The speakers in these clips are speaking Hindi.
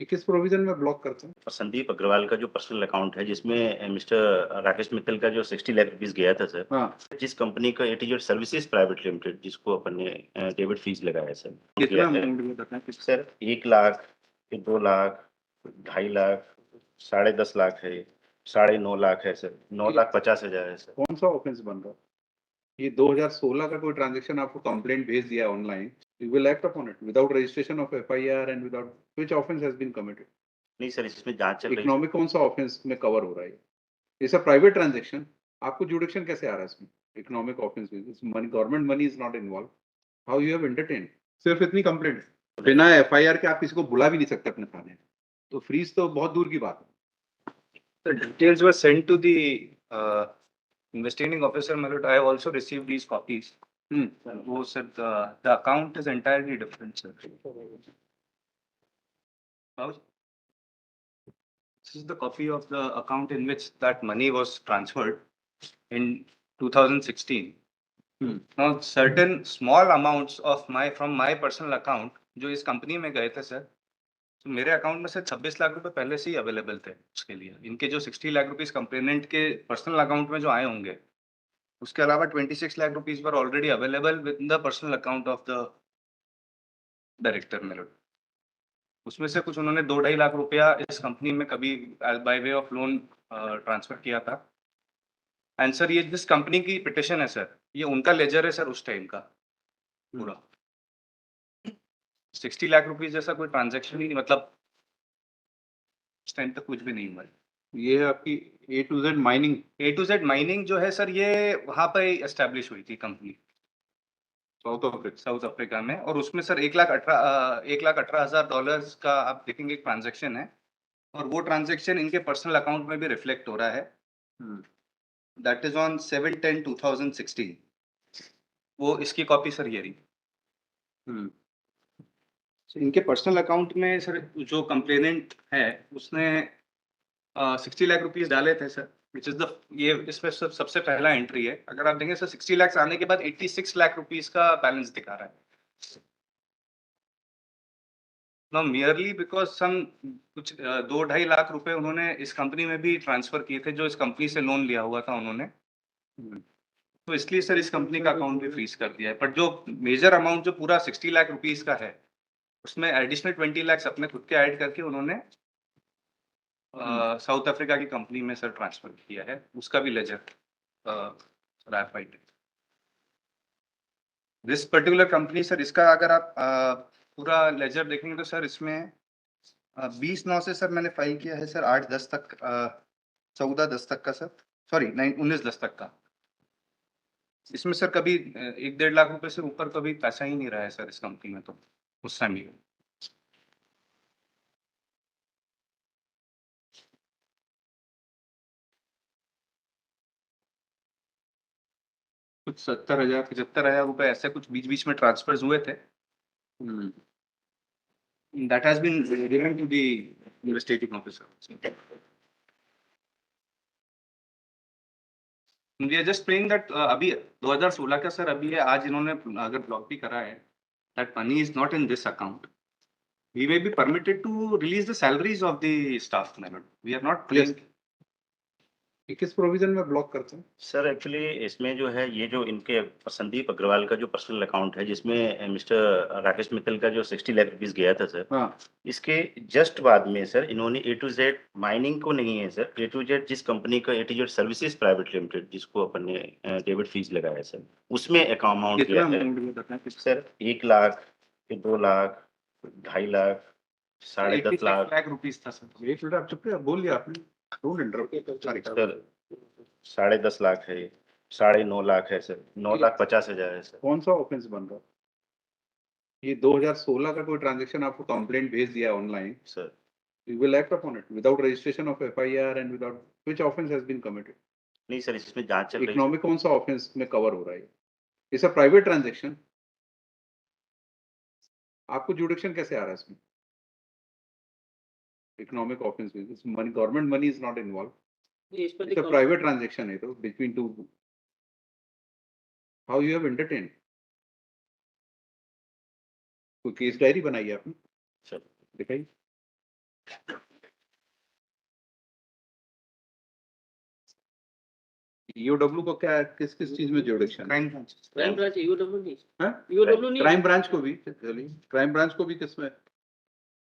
ये किस प्रोविजन में ब्लॉक करते हैं? और संदीप अग्रवाल का जो पर्सनल अकाउंट है जिसमें मिस्टर राकेश मित्तल का जो 60 लाख रुपीस गया था सर, हाँ। जिस कंपनी का एटीजेड सर्विसेज प्राइवेट लिमिटेड जिसको अपन ने डेबिट फीस लगाया सर, वो कितना गया है अमाउंट में बताएं किस सर 1 लाख, फिर 2 लाख, 2.5 लाख, 10.5 लाख है, 9.5 लाख है सर, 9,50,000 है सर। कौन सा ऑफेंस बन रहा है? ये 2016 का कोई ट्रांजैक्शन आपको कंप्लेंट भेज दिया online, you will act upon it without registration of FIR and without which offence has been committed? नहीं सर, इसमें जाँच चल रही है। इकोनॉमिक कौन सा ऑफेंस में कवर हो रहा है? इट्स अ प्राइवेट ट्रांजैक्शन, आपको जुडिक्शन कैसे आ रहा है इसमें? इकोनॉमिक ऑफेंस में money, government money is not involve, how you have entertained? सिर्फ इतनी कंप्लेंट, बिना एफआईआर के आप किसी को बुला भी नहीं सकते अपने थाने में, तो फ्रीज तो बहुत दूर की बात है। The details were sent to the investigating officer, my lord. I have also received these copies. Oh, sir, the account is entirely different, sir. How- This is the copy of the account in which that money was transferred in 2016. Now, certain small amounts of from my personal account, जो इस कंपनी में गए थे सर, तो मेरे अकाउंट में से 26 लाख रुपए पहले से ही अवेलेबल थे उसके लिए। इनके जो 60 लाख रुपीस कंप्लेनेंट के पर्सनल अकाउंट में जो आए होंगे, उसके अलावा 26 lakh rupees were already available within the personal account of the director मेलोड। उसमें से कुछ उन्होंने 2-2.5 लाख रुपया इस कंपनी में कभी by way of loan transfer किया था। एंड सर, ये जिस कंपनी की पिटिशन है सर, ये उनका लेजर है सर उस टाइम का पूरा। 60 लाख रुपीस जैसा कोई ट्रांजैक्शन ही नहीं, मतलब उस टाइम तक कुछ भी नहीं हुआ है। ये है आपकी A to Z mining. A to Z mining जो है सर, ये वहां पर एस्टेब्लिश हुई थी कंपनी साउथ अफ्रीका में, और उसमें सर 1,18,000 डॉलर्स का आप देखेंगे एक ट्रांजैक्शन है, और वो ट्रांजैक्शन इनके पर्सनल अकाउंट में भी रिफ्लेक्ट हो रहा है। That is on 7/10/2016। वो इसकी कॉपी सर ये रही। So, इनके पर्सनल अकाउंट में सर जो कंप्लेनेंट है उसने 60 लाख रुपीस डाले थे सर, विच इज द ये इसमें सबसे पहला एंट्री है। अगर आप देखें सर, 60 लाख आने के बाद 86 लाख रुपीस का बैलेंस दिखा रहा है। Now merely because some कुछ 2-2.5 लाख रुपए उन्होंने इस कंपनी में भी ट्रांसफर किए थे, जो इस कंपनी से लोन लिया हुआ था उन्होंने, तो इसलिए सर इस कंपनी का अकाउंट भी फ्रीज कर दिया है। पर जो मेजर अमाउंट जो पूरा 60 लाख रुपीस का है, उसमें एडिशनल 20 लाख अपने खुद के ऐड करके उन्होंने साउथ अफ्रीका की कंपनी में सर ट्रांसफर किया है। उसका भी ledger this particular company sir, इसका अगर आप पूरा लेजर देखेंगे तो सर इसमें 20/9 से सर मैंने फाइल किया है सर 8/10 तक, 14/10 तक का सर, सॉरी 19/10 तक का। इसमें सर कभी 1-1.5 लाख रुपए से ऊपर कभी पैसा ही नहीं रहा है सर इस कंपनी में, तो उस टाइम ही। कुछ 70,000-75,000 रुपए ऐसे कुछ बीच बीच में ट्रांसफर हुए थे। That has been given to the investigating officer. We are just praying that अभी 2016 का सर अभी है, आज इन्होंने अगर ब्लॉक भी करा है, that money is not in this account. We may be permitted to release the salaries of the staff, my lord. We are not praying. ये किस प्रोविजन में ब्लॉक करते हैं? सर एक्चुअली इसमें जो है ये जो इनके संदीप अग्रवाल का जो पर्सनल अकाउंट है जिसमें मिस्टर राकेश मित्तल का जो 60 लाख रुपीस गया था सर, इसके जस्ट बाद में सर इन्होंने ए टू जेड माइनिंग को नहीं है सर, ए टू जेड जिस कंपनी का A to Z services private limited जिसको अपन ने डेबिट फीस लगाया सर, उसमें अमाउंट गया है सर 1 लाख, फिर 2 लाख, 2.5 लाख, 10.5 लाख रुपीस था सर। एक मिनट आप चुप रहिए, बोल लिया आपने, डोंट इंटरप्ट। सर 10.5 लाख है, 9.5 लाख है सर, 9,50,000 है सर। कौन सा ऑफेंस बन रहा है? ये 2016 का कोई ट्रांजैक्शन आपको कंप्लेंट भेज दिया online sir, you will act upon it without registration of FIR and without which offense has been committed? नहीं सर, इसमें जांच चल रही है। इकोनॉमिक कौन सा ऑफेंस में कवर हो रहा है? इट्स अ प्राइवेट ट्रांजैक्शन, आपको जुडिक्शन कैसे आ रहा है इसमें? इकोनॉमिक ऑफेंस में money, government money is not involve, it's a private transaction है तो between two, how you have entertained? कोई केस डायरी बनाई है आपने? सर दिखाई। ईओडब्ल्यू को क्या किस किस चीज में जुडिक्शन? Crime branches. Crime branch EOW नहीं, हाँ? ईओडब्ल्यू नहीं। क्राइम ब्रांच को भी, क्राइम ब्रांच को भी किसमें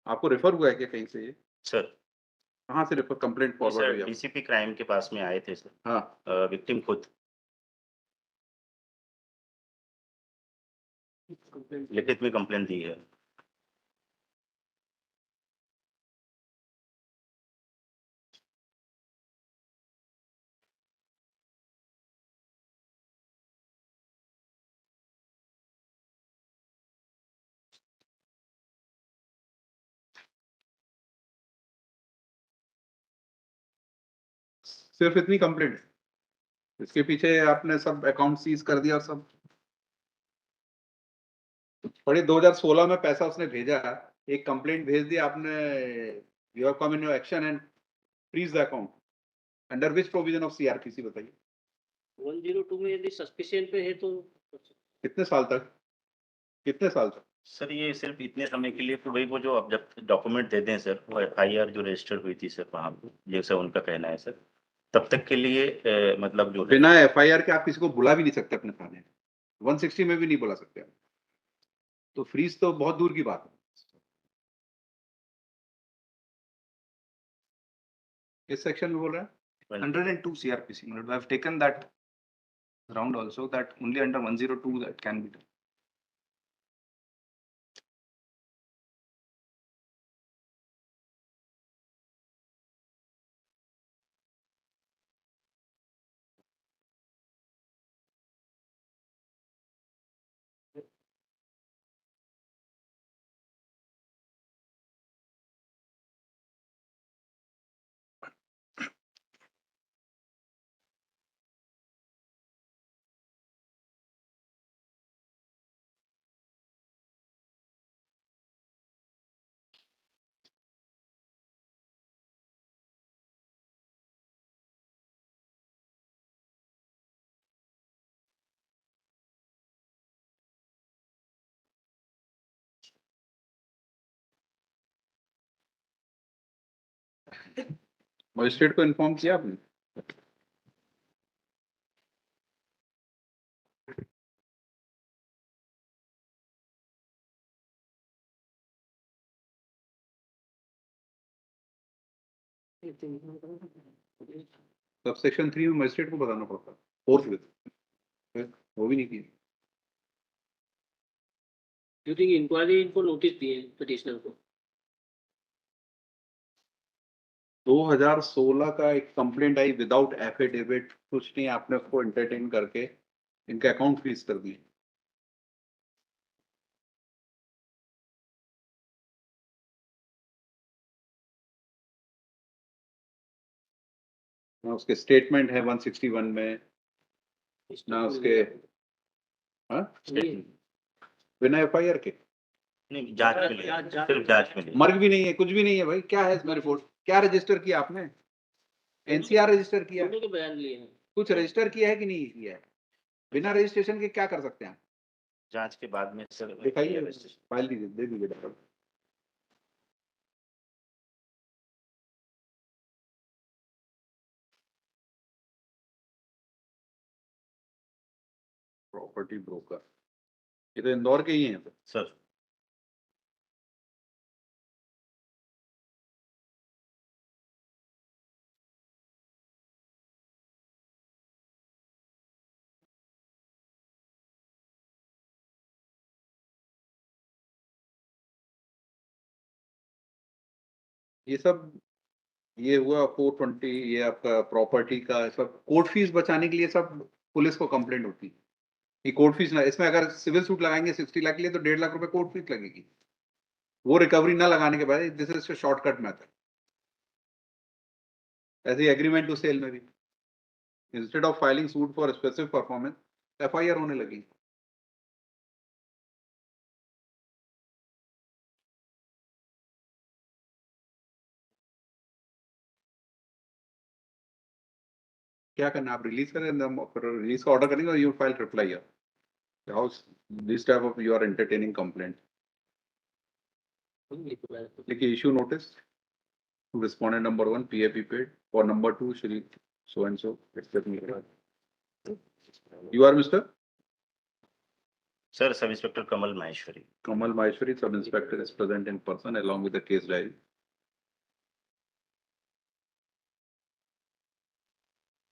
आपको रेफर हुआ है क्या कहीं से? ये सर कहाँ से रेफर कंप्लेंट फॉरवर्ड हुई सर है? डीसीपी क्राइम के पास में आए थे सर, हाँ, विक्टिम खुद लिखित में कंप्लेंट दी है। सिर्फ इतनी कंप्लेंट? इसके पीछे आपने सब अकाउंट सीज कर दिया और सब? और ये 2016 में पैसा उसने भेजा, एक कंप्लेंट भेज दिया आपने, you have come in your action and freeze the account under which provision of CrPC बताइए? 102 में यदि सस्पिशन पे है तो कितने साल तक, कितने साल तक? सर ये सिर्फ इतने समय के लिए, तो वही वो जो अब जब डॉक्यूमेंट दे दें सर, वो एफआईआर जो रजिस्टर्ड हुई थी सर वहाँ पे, जैसा उनका कहना है सर, तब तक के लिए मतलब जो है बिना एफआईआर के आप किसी को बुला भी नहीं सकते अपने थाने में, 160 में भी नहीं बुला सकते आप, तो फ्रीज तो बहुत दूर की बात है। किस सेक्शन में बोल रहा है? 102 CRPC. I have taken that round also, that only under 102 that can be done. Magistrate को इन्फॉर्म किया आपने? सब सेक्शन 3 में मजिस्ट्रेट को बताना पड़ता है, फोर्थ विद, वो भी नहीं किया। यू थिंक इंक्वायरी इनको नोटिस दिए पिटिशनर को? 2016 का एक कंप्लेंट आई विदाउट एफिडेविट, कुछ नहीं, आपने उसको एंटरटेन करके इनके अकाउंट फ्रीज कर दिए। ना उसके स्टेटमेंट है 161 में, ना उसके हाँ बिना एफआईआर के, नहीं जांच में लिया, सिर्फ जांच में लिया। मर्ग भी नहीं है, कुछ भी नहीं है भाई, क्या है इसमें रिपोर्ट? क्या रजिस्टर किया आपने? एनसीआर रजिस्टर किया? दोनों के बयान लिए हैं। कुछ रजिस्टर किया है कि नहीं किया है? बिना रजिस्ट्रेशन के क्या कर सकते हैं आप? जांच के बाद में सर दिखाइए, फाइल दीजिए, दे दीजिए डॉक्टर। प्रॉपर्टी ब्रोकर, ये तो इंदौर के ही हैं सर। ये सब, ये हुआ 420, ये आपका प्रॉपर्टी का सब कोर्ट फीस बचाने के लिए सब पुलिस को कंप्लेंट होती है कि कोर्ट फीस ना, इसमें अगर सिविल सूट लगाएंगे 60 लाख के लिए तो 1.5 लाख रुपए कोर्ट फीस लगेगी, वो रिकवरी ना लगाने के बाद। दिस इज शॉर्टकट मेथड, ऐसे एग्रीमेंट टू सेल में भी instead of filing suit for specific performance, FIR होने लगी। क्या करना, आप रिलीज करें, रिलीज का ऑर्डर करेंगे और you file reply how this type of you are entertaining complaint. देखिए issue notice, to respondent number 1, PAP paid, or number 2, Shri so and so, etc. You are Mr. Sir, Sub Inspector Kamal Maheshwari. Kamal Maheshwari, Sub Inspector, is present in person along with the case diary.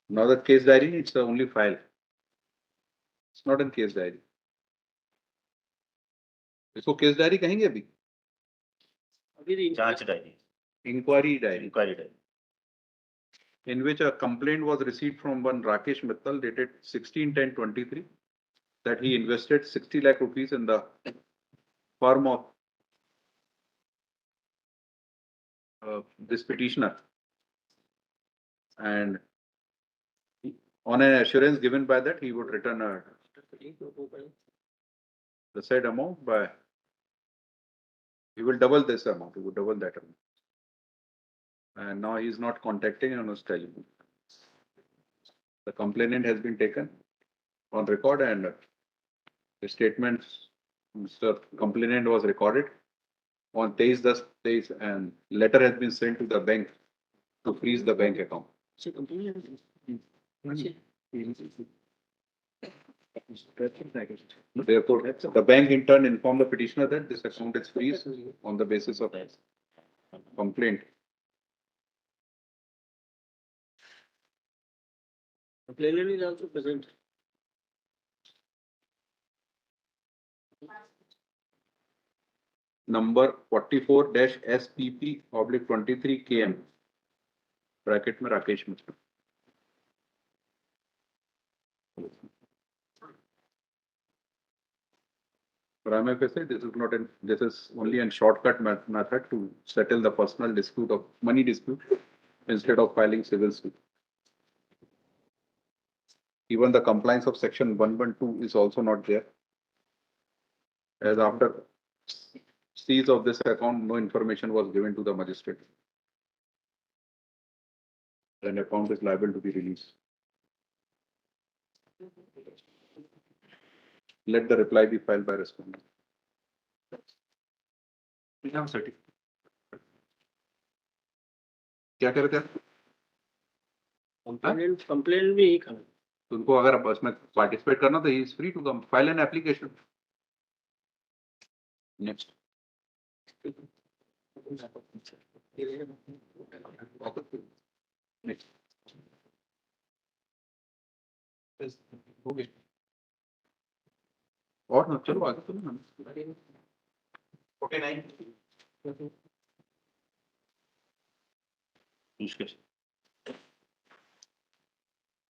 Now the case diary, it's the only file. It's not in case diary. इसको केस डायरी कहेंगे अभी? अभी जांच diary, Inquiry diary, inquiry diary. in which a complaint was received from one Rakesh Mittal dated 16/10/23 that he invested 60 lakh rupees in the firm of this petitioner, and on an assurance given by that he would return the said amount by, he will double this amount, he would double that amount. And now he is not contacting and is telling me. The complainant has been taken on record and the statements, Mr. Complainant was recorded on 23 and letter has been sent to the bank to freeze the bank account. Therefore, the bank in turn informed the petitioner that this account is freezed on the basis of complaint. Complainant is also present. Number 44-SPP/23 KM bracket में Rakesh Mishra. Prima facie, this is only a shortcut method to settle the personal dispute of money dispute instead of filing civil suit. Even the compliance of section 112 is also not there, as after seize of this account, no information was given to the magistrate. Then account is liable to be released. Let the reply be filed by respondent. क्या कर रहे थे? Complainant भी एक है. तो उनको अगर उसमें पार्टिसिपेट करना तो ही is free to come file an application. Next. Next. हो गया. और ना चलो आगे चलो ना. 49. मुश्किल.